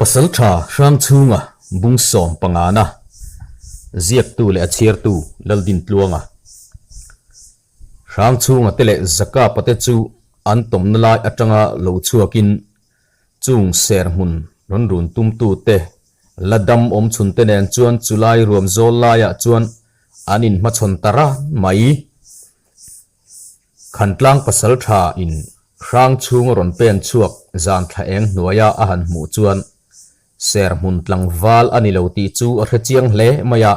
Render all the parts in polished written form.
pasal tha rang chunga bung som pangana ziak tu le achir tu laldin tluanga rang chunga tele zaka pate chu an tom na lai atanga lo chuakin chung ser mun ron run tum tu te ladam om chun te nen chuan chulai ruam zol la ya chuan anin ma chon tara mai khantlang pasal tha in rang chung ron pen chuak zan tha eng nuaya a han mu chuan ser mun tlang wal ani lo ti chu a khachiang hle maya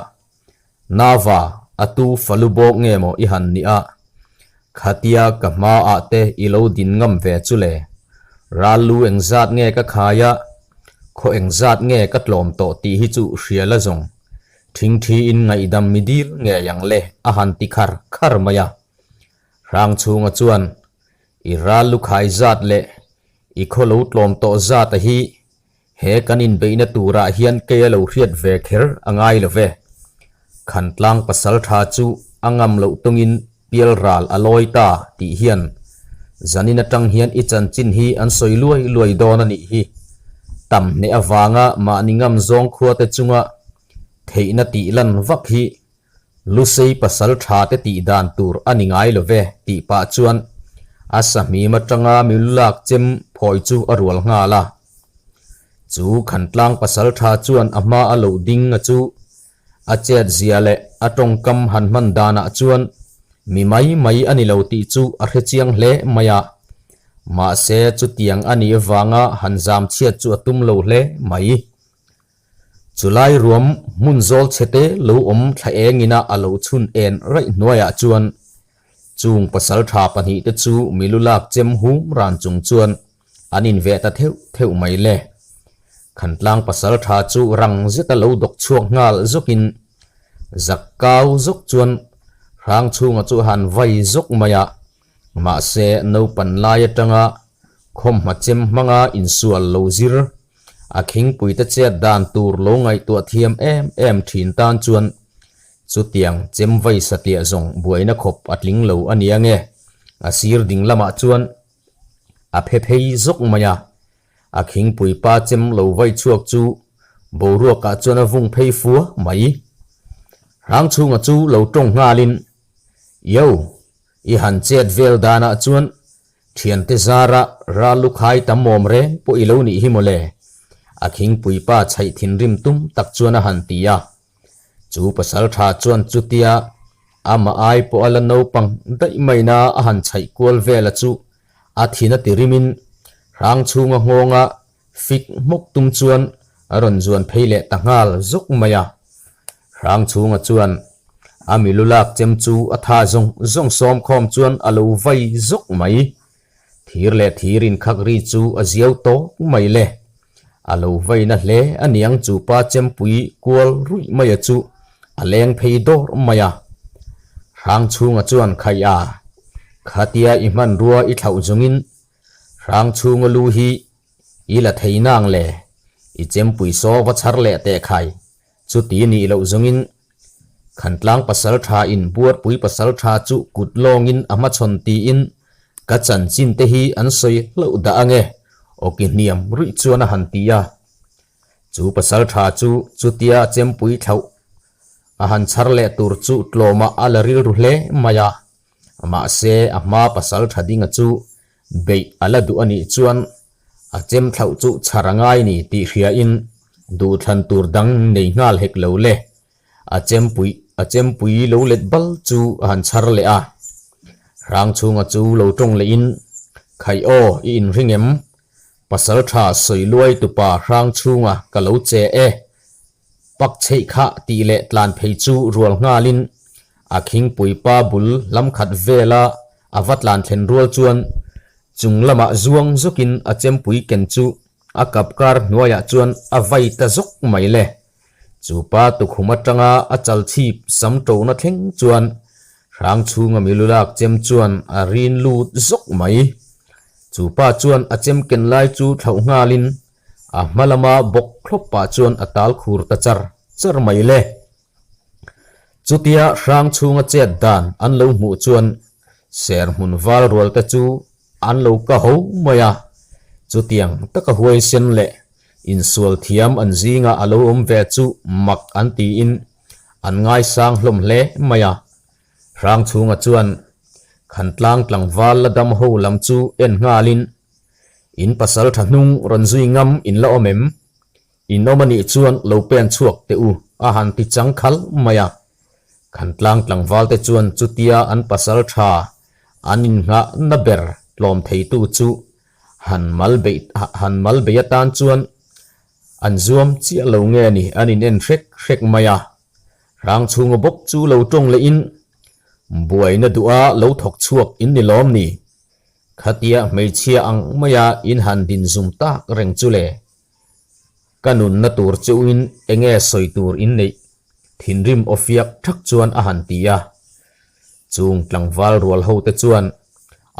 nawa atu falubok nge mo i han ni a khatia kama a te ilo din ngam ve chule ralu engzat nge ka khaya kho engzat nge ka tlom to ti hi chu hriala zong thing thi in ngai dam midil nge yang le a han ti khar khar maya rang chunga chuan i ralu khai zat le i kholo tlom to zat a hi he kanin beina tura hian ke lo riat ve kher angai lo ve khantlang pasal tha chu angam lo tungin pial ral aloi ta ti hian zanina tang hian i chan chin hi an soi luai don ani hi tam ne awanga ma ningam zong khua te chunga theina ti lan vak hi lusei pasal tha te ti dan tur ani ngai lo ve ti pa chuan asami matanga milulak chem phoi chu arwal nga la chu khantlang pasal tha chuan ama alo ding a chu achet ziale atong kam han man dana chuan mi mai ani lo ti chu a khechiang hle maya ma se chu tiang ani wanga hanjam chiat chu atum lo hle mai chulai ruam mun zol chete lo om thla engina alo chun en rai noya chuan chung pasal tha pani te chu milulak chem hum ran chung chuan anin ve ta theu mai le khantlang pasal tha chu rang zeta lo dok chuak ngal zokin zakau zok chuan rang chunga chu han vai zok maya ma se no pan lai atanga khom ma chem manga insual lo zir akhing puita che dan tur lo ngai tu thiam em thin tan chuan chu tiang chem vai satia zong buaina khop atling lo ania nge asir ding lama chuan a phephei zok maya akhing pui pa chem lo vai chuak chu boruwa ka chuan avung phei fua mai rang chunga chu lo tong ngalin yo i han chet vel dana chuan thian te zara ralu khai tamom re po ilo ni hi mole akhing pui pa chai thin rim tum tak chuan a han tia chu pasal tha chuan chutia ama ai po ala no pang dai maina a han chai kol vela chu a thina tirimin rang chunga ngonga fik mok tum chuan aron zuan pheile tangal zuk maya rang chunga chuan amilulak chem chu atha zong som khom chuan alo vai zuk mai thir le thirin khakri chu aziau to mai le alo vai na hle aniang chu pa chem pui kol rui mai chu aleng phei dor maya rang chunga chuan khaya khatia iman ruwa i thau zungin rang chunga lu hi ila theinang le i chem pui so wa char le te khai chu ti ni lo zungin khantlang pasal tha in buat pui pasal tha chu kut longin ama chon ti in ka chan chin te hi an soi lo da ange oki niam rui chuana han tia chu pasal tha chu chutia chem pui thau a han char le tur chu tloma alaril ru hle maya ama se ama pasal thadinga chu bei ala du ani chuan a chem thau chu charangai ni ti hria in du than tur dang nei ngal hek lo le a chem pui lo let bal chu han char le a rang chunga chu lo tong le in khai o in ringem pasal tha soi luai tu pa rang chunga ka lo che e pak chei kha ti le tlan phei chu rual ngalin akhing pui pa bul lam khat vela awat lan thlen rual chuan chung lama zuang zokin a chem pui ken chu a kapkar nuaya chuan a vai ta zok mai le chu pa tu khumatanga a chal chip sam to na thleng chuan rang chunga milulak chem chuan a rin lut zok mai chu pa chuan a chem ken lai chu thau ngalin a malama bok khlop pa chuan a tal khur ta char mai le chutia rang chunga chet dan an lo mu chuan ser mun wal rol ta chu an lo ka ho maya chu tiang taka huai sen le in sual thiam an zinga alo ve chu mak an ti in an ngai sang hlom hle maya rang chunga chuan khan tlang wal la dam ho lam chu en ngalin in pasal thanung ron zui ngam in la omem in nomani chuan lo pen chuak te u a han ti chang khal maya khan tlang wal te chuan chutia an pasal tha anin nga na ber lom thei tu chu han mal be tan chuan an zuam chi lo nge ni anin en rek maya rang chunga bok chu lo tong le in buai na dua lo thok chuak in ni lom ni khatia mei chia ang maya in han din zum tak reng chu le kanun na tur chu in enge soi tur in nei thin rim ofiak thak chuan a han tia chung tlangwal rual ho te chuan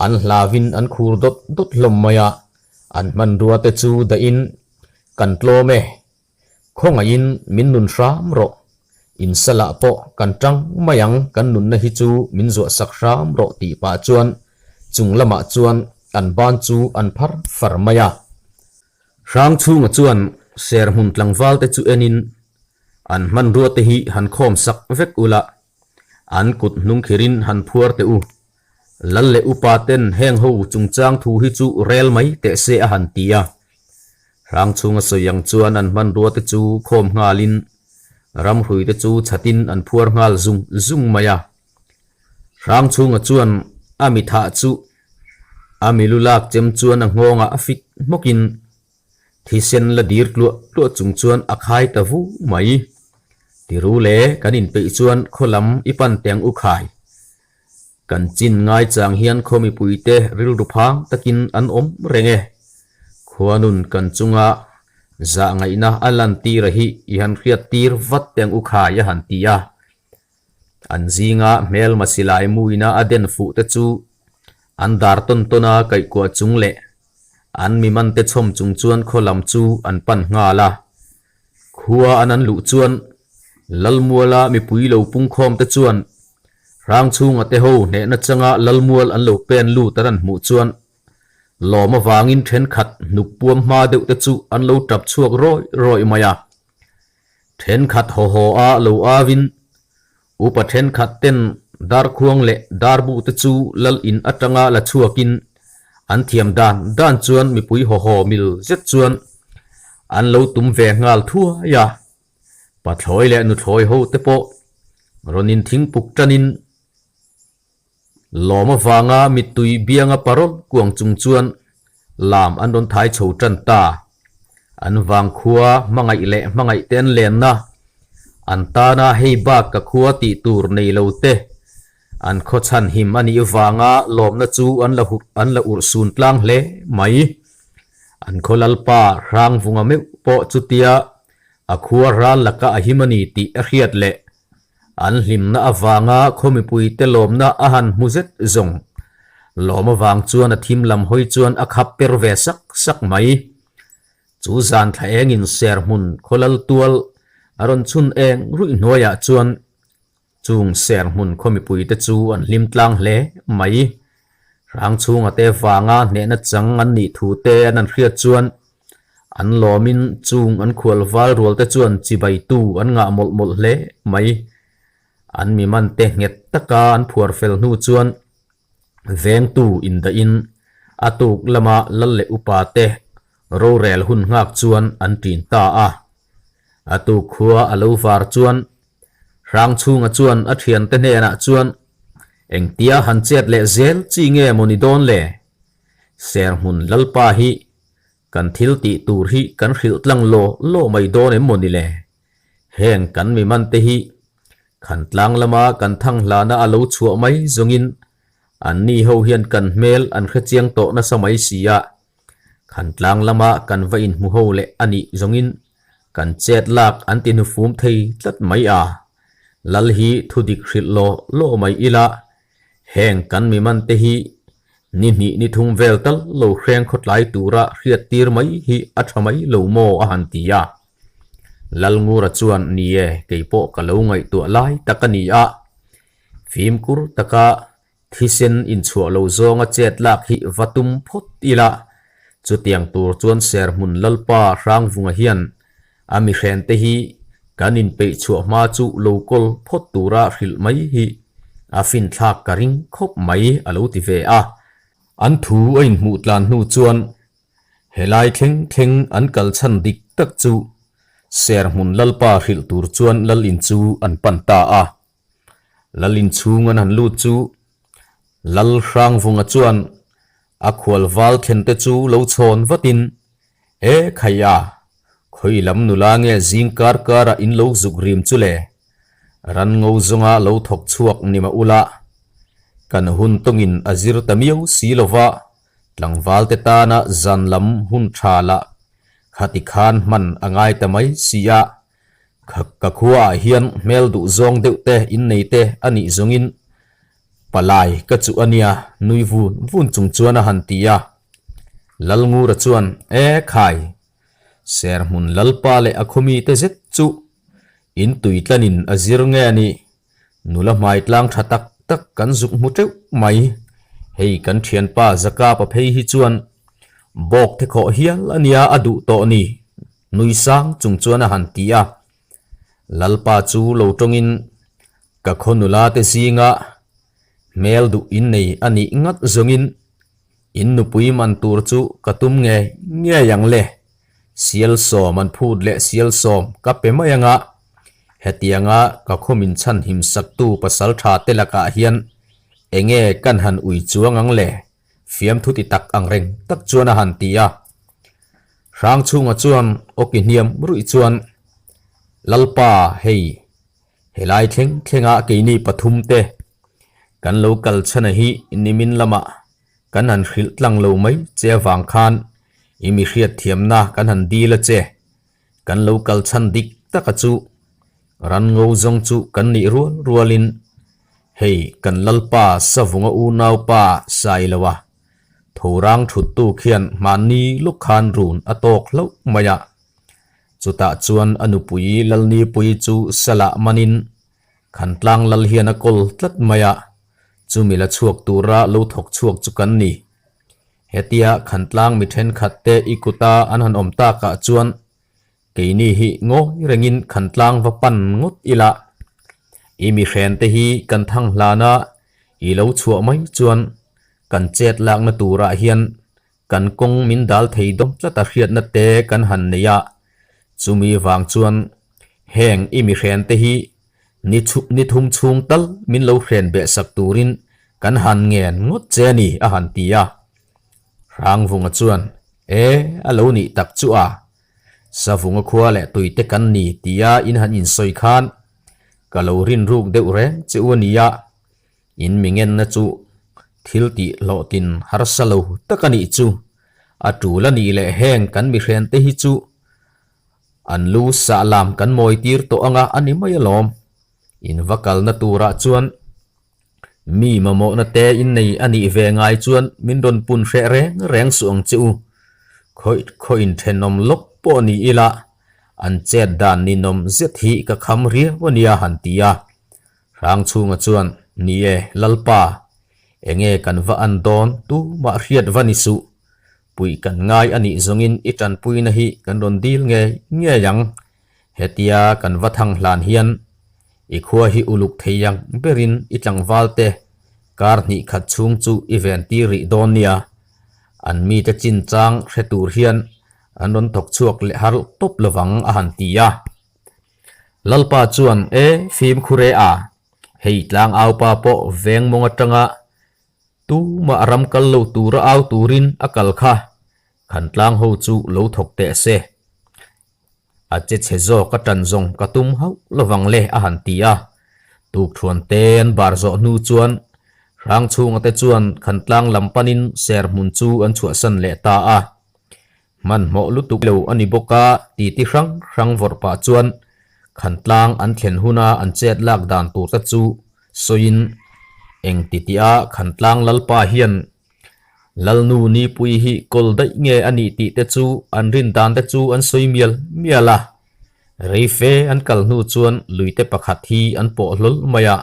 an hlavin an khur dot hlom maya an man ruwa te chu da in kan tlo me khonga in min nun ram ro in sala po kan tang mayang kan nun na hi chu min zo sak ram ro ti pa chuan chung lama chuan an ban chu an phar far maya rang chunga chuan ser hun tlangwal te chu enin an man ruwa te hi han khom sak vek ula an kut nung khirin han phuar te u lal le upa ten heng ho chung chang thu hi chu rel mai te se a han tia rang chunga soyang chuan an man ruwa te chu khom ngalin ram hrui te chu chatin an phuar ngal zung maya rang chunga chuan ami tha chu ami lulak chem chuan a ngonga afik mokin thisen la dir tlu chung chuan akhai ta vu mai tiru le kanin pe chuan kholam ipan teng u khai kan chin ngai chang hian khomi puite ril ru phang takin an om renge khuanun kan chunga za ngai na alan ti rahi ihan khriat tir vat teng u kha ya han tia an zinga mel masilai muina aden fu te chu an dar ton tona kai ko chung le an mi man te chom chung chuan kholam chu an pan nga la khuwa anan lu chuan lalmuala mi pui lo pung khom te chuan rang chunga te ho ne na changa lalmual an lo pen lu taran mu chuan loma wangin then khat nuk puam ma deuh te chu an lo tap chuak roi maya then khat ho a lo awin upa then khat ten dar khuang le dar bu te chu lal in atanga la chuakin an thiam dan chuan mi pui ho mil zet chuan an lo tum ve ngal thua ya pa thloi le nu thloi ho te po ronin thing puk tanin loma wanga mitui bianga parol kuang chung chuan lam an don thai chho tan ta an wang khuwa mangai ten len na an ta na hei ba ka khuwa ti tur nei lo te an kho chan him ani wanga lom na chu an la ur sun tlang hle mai an kholal pa rang vunga me po chutia a khuwa ran laka a himani ti a hriat le an hlim na awanga khomi pui te lom na a han muzet zong loma wang chuan a thim lam hoi chuan a khap per ve sak mai chu zan tha eng in ser mun kholal tual aron chun eng rui hnoya chuan chung ser mun khomi pui te chu an hlim tlang hle mai rang chunga te wanga ne na chang an ni thu te an hriat chuan an lomin chung an khual wal rol te chuan chibai tu an nga mol hle mai an mi man te nget taka an phuar fel nu chuan veng tu in da in atuk lama lalle upa te ro rel hun ngak chuan an tin ta a atuk khuwa alo var chuan rang chunga chuan a thian te ne na chuan eng tia han chet le zel chi nge moni don le ser hun lalpa hi kan thil ti tur hi kan hril tlang lo mai don em moni le heng kan mi man te hi khan tlang lama kan thang hlana alo chua mai zongin an ni ho hian kan mel an kha chiang to na samai sia khan tlang lama kan va in mu ho le ani zongin kan chet lak an tin fum thei tlat mai a lal hi thudik hril lo mai ila heng kan mi man te hi ni thung vel tal lo khreng khotlai tura hriat tir mai hi athamai lo mo a han tia lal ngura chuan nie keipo ka lo ngai tu lai takani a phim kur taka thisen in chua lo zonga chet lak hi vatum phot ila chu tiang tur chuan ser mun lalpa rang vunga hian ami hren te hi kanin pe chu ma chu local phot tura hril mai hi afin thlak karing khop mai alo ti ve a an thu ain mu tlan nu chuan helai thleng an kal chan dik tak chu ser mun lalpa hril tur chuan lalin chu an panta a lalin chung an han lut chu lal rang vunga chuan a khwal wal thlen te chu lo chhon vatin e khaya khoi lam nula nge zingkar kara in lo zugrim chu le ran ngo zonga lo thok chuak nima ula kan hun tongin azir tamiu silova tlangwal te ta na zan lam hun thala khati khan man angai tamai sia ka khuwa hian mel du zong deute in nei te ani zongin palai ka chu ania nui vun chung chuana hantia lalngu ra chuan e khai ser mun lalpa le akhomi te zet chu in tuitlanin azir nge ani nula mai tlang thatak tak kan zuk mu teu mai hei kan thian pa zaka pa phei hi chuan bok the kho hial ania adu to ni nui sang chung chuana hantia lalpa chu lo tongin ka khonula te zinga mel du in nei ani ngat zongin in nu pui man tur chu katum nge yang le sial so man phut le sial som ka pe mayanga hetianga ka khomin chan him sak tu pasal tha te laka hian enge kan han ui chuangang le fiam thuti tak angreng tak chuana han tia rang chunga chuan okiniam rui chuan lalpa hei helai thlenga keini pathum te kan local chana hi nimin lama kan han hril tlang lo mai che wang khan imi hriat thiamna kan han di la che kan local chan dik taka chu ran ngo zong chu kan ni rualin hei kan lalpa savunga u nau pa sailawa thorang thut tu khian mani lukhan run atok lo maya chuta chuan anupui lalni pui chu sala manin khantlang lal hian a kol tlat maya chumila chuak tura lo thok chuak chu kan ni hetia khantlang mi then khatte ikuta an han omta ka chuan keini hi ngo rengin khantlang va pan ngot ila imi hren te hi kan thang hlana i lo chhuwa mai chuan kan chet lak na tura hian kan kong min dal thei dom tlata hriat na te kan han neya chumi wang chuan heng imi hren te hi ni thum chung tal min lo hren be sak turin kan han ngen ngot che ni a han tia rang vunga chuan alo ni tak chu a savunga khua le tuite kan ni tia in han in soi khan kalorin ruk deuh re cheuania in mingen na chu thilti lotin harsalo takani chu atula ni le heng kan mi hren te hi chu an lu salam kan moi tir to anga ani mai lom in vakal na tura chuan mi mamo na te in nei ani ve ngai chuan min don pun hre reng suang chu khoi in thenom lok po ni ila an chet dan ni nom zet hi ka kham ria wania hantia rang chunga chuan ni lalpa enge kan va an don tu ma hriat vanisu pui kan ngai ani zongin itan pui na hi kan don dil nge yang hetia kan va thang hlan hian i khua hi uluk theyang berin itlang walte kar ni khat chung chu event ti ri don nia an mi te chin chang hretur hian an don thok chuak le har top lawang a han tia lalpa chuan phim khure a hei tlang au pa po veng monga tanga tu ma ram kal lo tura au turin akal kha khan tlang ho chu lo thok te se a che chezo ka tan zong ka tum hau lawang le a han tia tu thuan ten bar zo nu chuan rang chung ate chuan khan tlang lampanin ser mun chu an chua san le ta a man mo lutuk lo ani boka ti rang vor pa chuan khan tlang an thlen huna an chet lak dan tur ta chu soin eng titia khan tlang lalpa hian lalnu ni pui hi kol dai nge ani ti te chu an rin dan te chu an soi miala reife an kal nu chuan luite pakhat hi an po hlol maya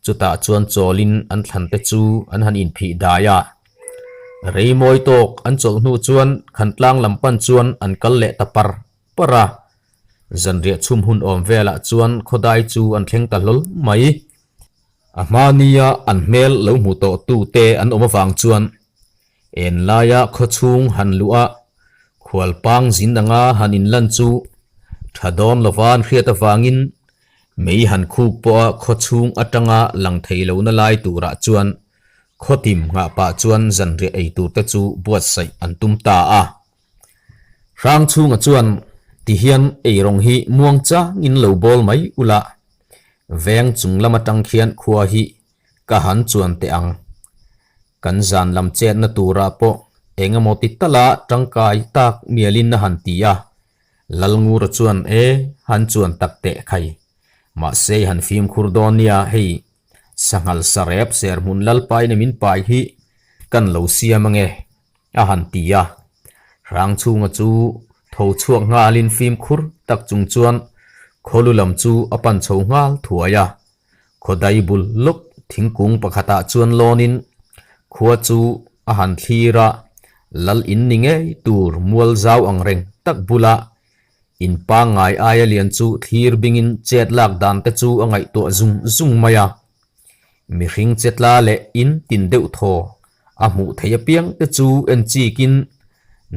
chuta chuan cholin an thlan te chu an han in phi daya rei moi tok an chol nu chuan khan tlang lampan chuan an kal le tapar para zan ria chum hun om vela chuan khodai chu an thleng ta hlol mai amania an mel lo mu to tu te an oma wang chuan en laya kho chung han lua khwal pang zindanga hanin lan chu thadon lowan khriata wangin mei han khuk po kho chung atanga lang theilo na lai tura chuan khotim nga pa chuan zan ri ei tur te chu buat sai an tum ta a rang chunga chuan ti hian ei rong hi muang cha ngin lo bol mai ula veng chung lama tang khian khuwa hi ka han chuan te ang kan zan lam chet na tura po engamo ti tala tangkai tak mielin na han tia lalngur chuan han chuan takte khai ma sei han phim khurdonia hei sangal sarep ser mun lalpai na min pai hi kan lo siamange a han tia rang chunga chu tho chuak ngalin phim khur tak chung chuan kholulam chu apan chho ngal thuaya khodai bul lok thingkung pakhata chuan lonin khuwa chu a han thira lal in ninge tur mual zau ang reng tak bula in pa ngai aya lian chu thir bingin chet lak dan te chu angai to zung maya mi ring chetla le in tin deuh tho a mu theya piang te chu en chi kin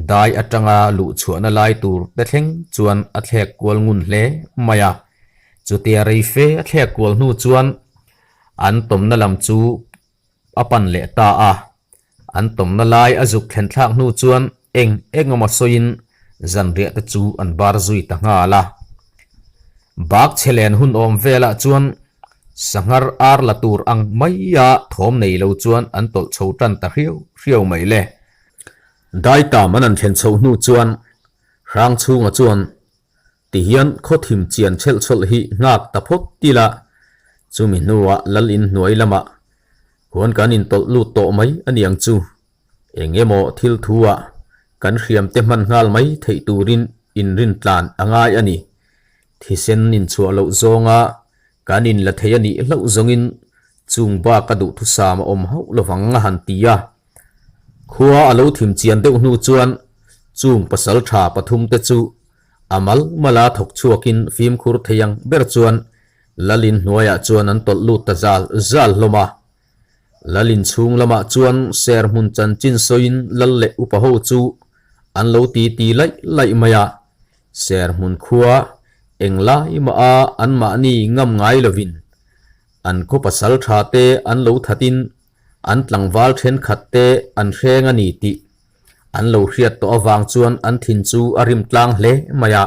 dai atanga lu chuana lai tur te thleng chuan a thlek kwal ngun hle maya chu te rei fe a thlek kwal nu chuan an tom na lam chu apan le ta a an tom na lai azuk khen thlak nu chuan engoma soin zan ria te chu an bar zui ta nga la bak chelen hun om vela chuan sangar ar la tur ang maya thom nei lo chuan an tol chho tan ta riau mai le dai ta manan thlen chho nu chuan rang chunga chuan ti hian khothim chian chel chol hi ngak ta phok tila chumi nuwa lalin nuai lama huan kanin tol lu to mai aniang chu engemo thil thuwa kan hriam te man ngal mai thei turin in rin tlan angai ani thisen nin chu lo zonga kanin la theyani lo zongin chung ba ka du thu sama om ho lowanga han tia khuwa alo thim chian deuh nu chuan chung pasal tha pathum te chu amal mala thok chuakin phim khur theyang ber chuan lalin hnuaya chuan an tol lu ta zal loma lalin chung lama chuan ser mun chan chin soin lal le upaho chu an lo ti lai maya ser mun khuwa englai ma a an ma ni ngam ngai lovin an ko pasal tha te an lo thatin an tlangwal then khat te an hreng ani ti an lo hriat to awang chuan an thin chu arim tlang hle maya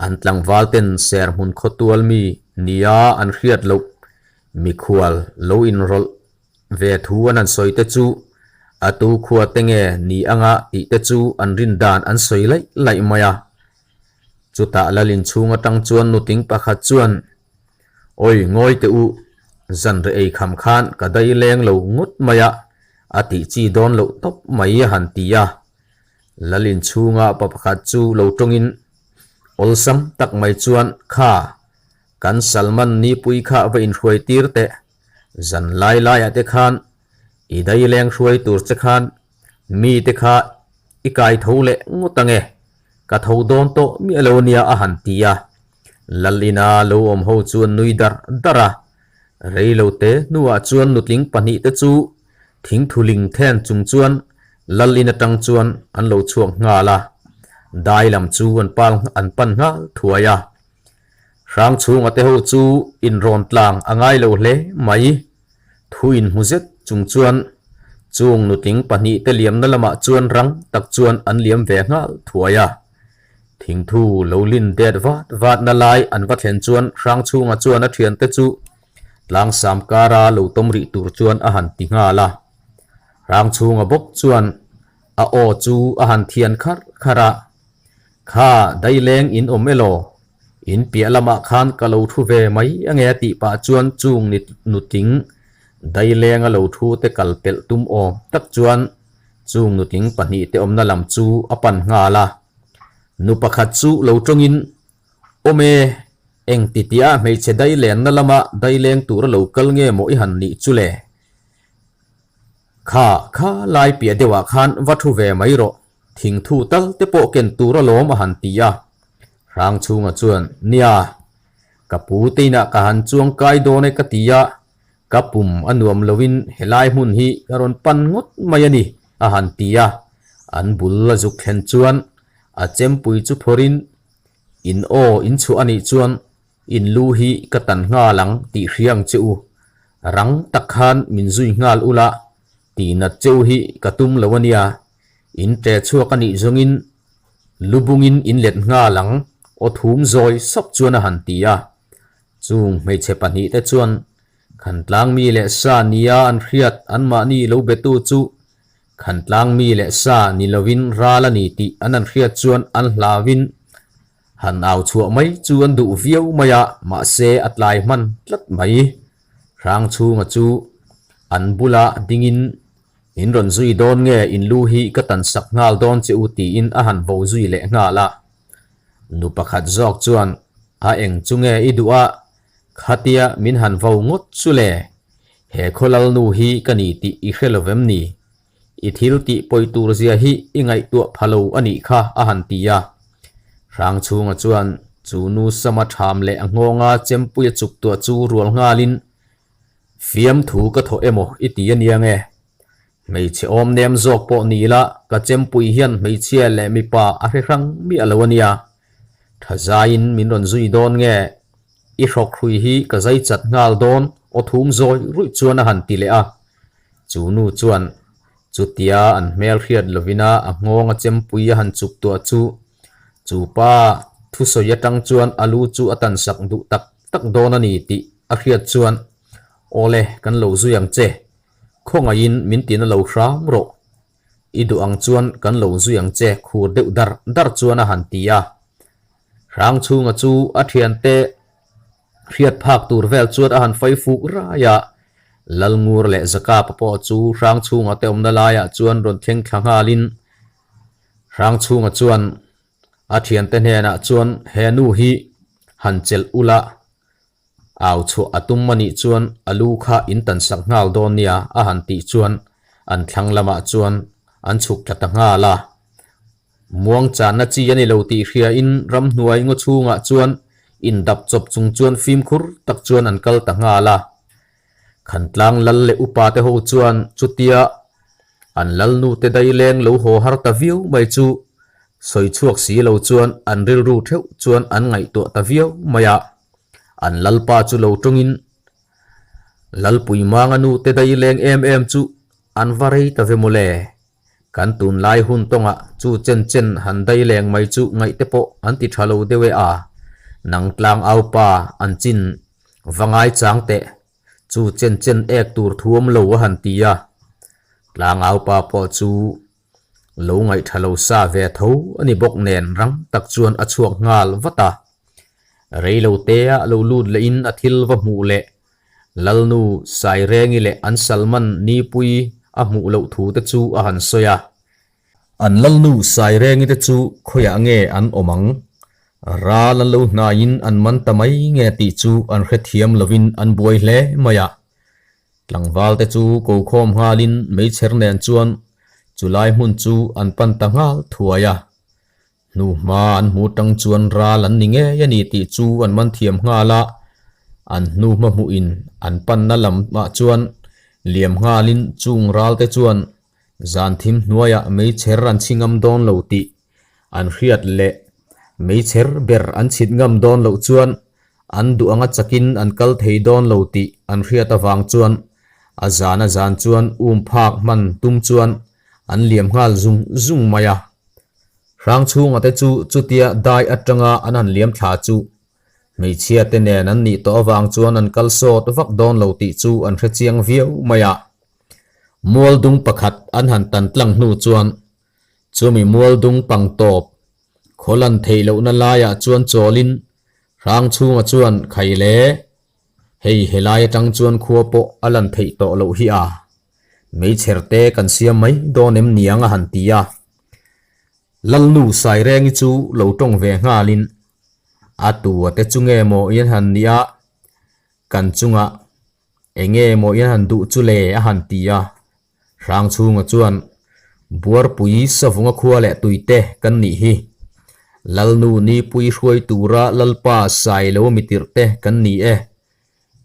an tlangwal ten ser mun khotual mi nia an hriat lo mi khual lo in rol ve thu an soi te chu atu khuwa tenge ni anga ti te chu an rin dan an soi lai maya chuta lalin chunga tang chuan nuting pakhat chuan oi ngoi te u zan re ei kham khan ka dai leng lo ngut maya ati chi don lo top mai han tia lalin chunga pakhat chu lo tongin olsam tak mai chuan kha kan salman ni pui kha va in hruai tir te zan lai ate khan i dai leng hruai tur che khan mi te kha ikai thole ngutange ka tho don to mi alonia a han tia lalina lo om ho chuan nui dara reilo te nuwa chuan nutling pani te chu thing thuling then chung chuan lalina tang chuan an lo chuak nga la dai lam chu an pan nga thuaya rang chung ate ho chu in ron tlang angai lo hle mai thuin huzet chung chuan chung nutling pani te liam na lama chuan rang tak chuan an liam ve nga thuaya thing thu lo lin det vat na lai an va thlen chuan rang chunga chuan a thian te chu tlang sam kara lo tomri tur chuan a han ti nga la rang chunga bok chuan a o chu a han thian khara kha dai leng in omelo in pia lama khan ka lo thu ve mai ange ti pa chuan chung nit nuting dai leng a lo thu te kal pel tum o tak chuan chung nuting pani te omna lam chu apan nga la nu pakhat chu lo tongin ome eng titia mei che dai len na lama dai leng tur lo kal nge mo i han ni chule ข้าลายเปียเดวะคันวัตถุเวไม่รอทิ้งทูตัลเตโปเกนตูระล้อมหันตียาร่างชูงจวนเนี่ยกับปูตีนักหันจวงไกโดในกติยากับปุ่มอันวมลวินเฮลายมุนฮีกรอนปันงดมายันีหันตียาอันบุลละจุกเห็นจวนอาเจมปุยจุพอรินอินโออินชูอันนี้จวนอินลูฮีกตันงาหลังตีเรียงเจูรังตักขันมินซุยงาลอุละตีนัดเจูฮีกตุมลวันยาอินเตชัวกันนี้จงอินลูบุงอินเล็ดงาหลังอทุ่มจอยสับจวนหันตียาจุงไม่เชปันนี้แต่จวนขันตลางมีเลสานียอันเรียดอันมานีลูเบตูจูขันตลางมีเลสานิลวินราลนีติอันนั้นเรียดจวนอันลาวินหันเอาชัวไม่จวนดูวิวมายามาเซอัตไลมันลัดไม่ร่างชูงจูอันบุลาดิงินอินรอนซุยโดนเงอินลูฮีก็ตันสักงาลโดนเจอุตีอินอาหันวซุยเละงาละนุปขัดจอกจวนอาเองจุงเงอิดัวขัดยามินหันวงดสุเลเฮโคลลนูฮีกันนีติอิเขลเวมนีอิทิลติปอยตูรเซียฮีอิงไอตัวพะโลอันนี้ค่ะอาหันตียาร่างชูงจวนจูนูสมาทามเลงงาเจมปุยจุกตัวจูรัวงาลินเฟียมถูกระโถเอโมอิตียนยังเงไม่เชอมเนมจอกปอนีละกะเจมปุยเฮียนไม่เชี่ยและมีป่าอะไรครั้งมีอลวันยาถ้าใจมินรอนซุยโดนเงอีรอกคุยฮีกะใจจัดงาลโดนอทุ่มจอยรุ่ยจวนหันติเลอะจูนูจวนจุดยาอันเมลเรียดลวินาอังงเจมปุยหันจุกตัวจูป้าทุสยตังจวนอาลูจูอตันสักดุตักโดนนีติอาเรียดจวนโอเลกันเหลวซุยังเจคงอินมินตินเหลวครามโรอิดูอังจวนกันเหลวซุยังเจขูดเดือดจวนหันติยาร่างชูงจูอาเทียนเตเรียดภาคตูรเวลจวนอาหันไฟฟุกรายะลลงูรเลสกาปปอจูร่างชูงเตอมดลายะจวนรนเทงขังฮาลินร่างชูงจวนอาเทียนเตเนนะจวนเฮนูฮีหันเจลอุละเอาชัวอตุมมันิจวนอลูคาอินตันสักงาลโดนเนียอาหันติจวนอันทังละมาจวนอันฉุกตักงาละม่วงจานนาจียันเลวตีเรียอินรำหน่วยงชูงะจวนอินดับจบจุงจวนฟิมคุรตักจวนอันกัลตักงาละขันตลังลัลเลอุปาเตโฮจวนจุติยาอันลัลนูเตไดเลงโลโหฮาร์ตาวิวไม่จูสอยชวกสีเหลาจวนอันริลรูเทวจวนอันไงตัวตะวิวมายาอันลัลปาจูเหลาตรงอินลัลปุยมังอนูเตได้เลงจูอันวารีตะเวโมเลกันตุนไลหุนตงะจูเจนหันได้เลงไม่จูไงเตโปอันติทาโลเดเวอานังกลางเอาปาอันจินวังไอจางเตจูเจนเอกตูรทวมโลหันตียากลางเอาปาปอจูโลไงทะโลซาเวทูอันนี้บกเนนรังตักจวนอชวกงาลวัตาเรโลเตะโลลูดเลอินอทิลวะมูเลลัลนูไซเรงิเลอันซัลมันนีปุยอมูโลทูตะจูอาหันโซยาอันลัลนูไซเรงิตะจูขยะเงอันอมังราลัลลูนายินอันมันตะไมเงติจูอันเขเทียมลวินอันบวยเลมายาหลังวาลตะจูโกคอมฮาลินไม่เชรเนนจวนจุไลมุนจูอันปันตังฮาลทัวยานูมาอันมูตังจวนราลันนิเงยันีติจูอันมันเทียมฮาละอันนูมามูอินอันปันนัลำมาจวนเลียมฮาลินจุงราลเตจวนจานทิมนัวยาไม่เชรันชิงมดอนเลวติอันเรียดเละไม่เชรเบรอันชิดงมดอนเลวจวนอันดูอังจักินอันกัลเทยดอนเลวติอันเรียดตะวังจวนอาจานจวนพากมันตุมจวนอันเลียมฮาลจุงมายาร่างชูงแต่จุเตียได้อัตงาอันนั้นเลียมขาจูไม่เชียเตเนนันนี่ตัววางจวนอันกัลโซตวักดอนเหลาติจูอันเรียงวิวมายามัวดุงประคัดอันหันตันตลังนูจวนจูมีมัวดุงปังตบโคลันเทเหลานลายจวนโจลินร่างชูงจวนไข่เล่เฮลายจังจวนขัวโปอลันเทโตเหลาฮิอาไม่เชรเตกันเสียไหมโดนเอ็มเนียงหันตียาลัลนูไซเรงจูเหลาตรงเวงาลินอาตัวเตจุงเอโมยันหันเนียกันจุงะเองเอโมยันหันดูจุเลหันตียา rang chunga chuan buar pui savunga khua le tuite kan ni hi lalnu ni pui hruai tura lalpa sai lo mitirte kan ni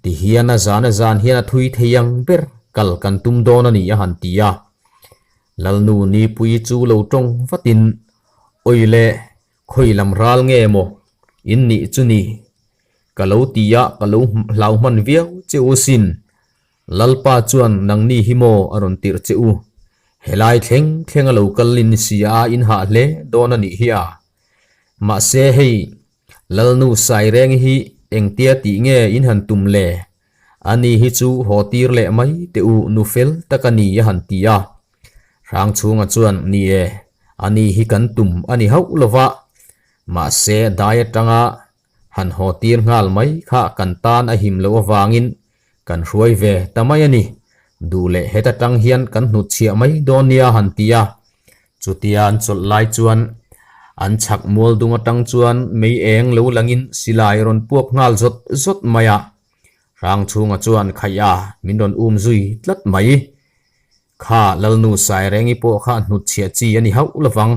ti hiana zan hiana thui theyang ber kal kan tum don ani a han tia lalnu ni pui chu lo tong vatin oile khoilam ral nge mo in ni chu ni kalo tia kalo lau man viau cheu sin lalpa chuan nang ni himo aron tir cheu helai thleng alo kallin sia in ha hle don ani hi a ma se hei lalnu sai reng hi engtia ti nge in han tum le ani hi chu hotir le mai te u nu fel takani ya han tia rang chunga chuan ni ani hi kan tum ani hau lova ma se diet tanga han hotir ngal mai kha kan tan a him lo awangin kan hruai ve tamai ani dule heta tang hian kan hnut chia mai donia han tia chutian chol lai chuan an chak mol dunga tang chuan mei eng lo langin silai ron puak ngal zot maya rang chunga chuan khaya min ron zui tlat mai kha lalnu sai rengi po kha hnut chia chi ani hau lawang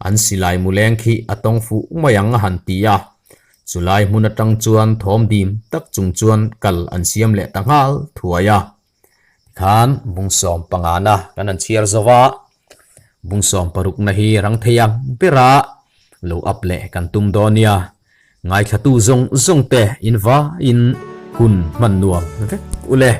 an silai muleng khi atong fu mayang han tia chulai hmun atang chuan thom dim tak chung chuan kal an siam le tangal thuaya khan bungsom pangana kan an chiar zawa bungsom paruk na hi rang theyang pera lo up le kan tum donia ngai thatu zong te in va in hun man nuam ule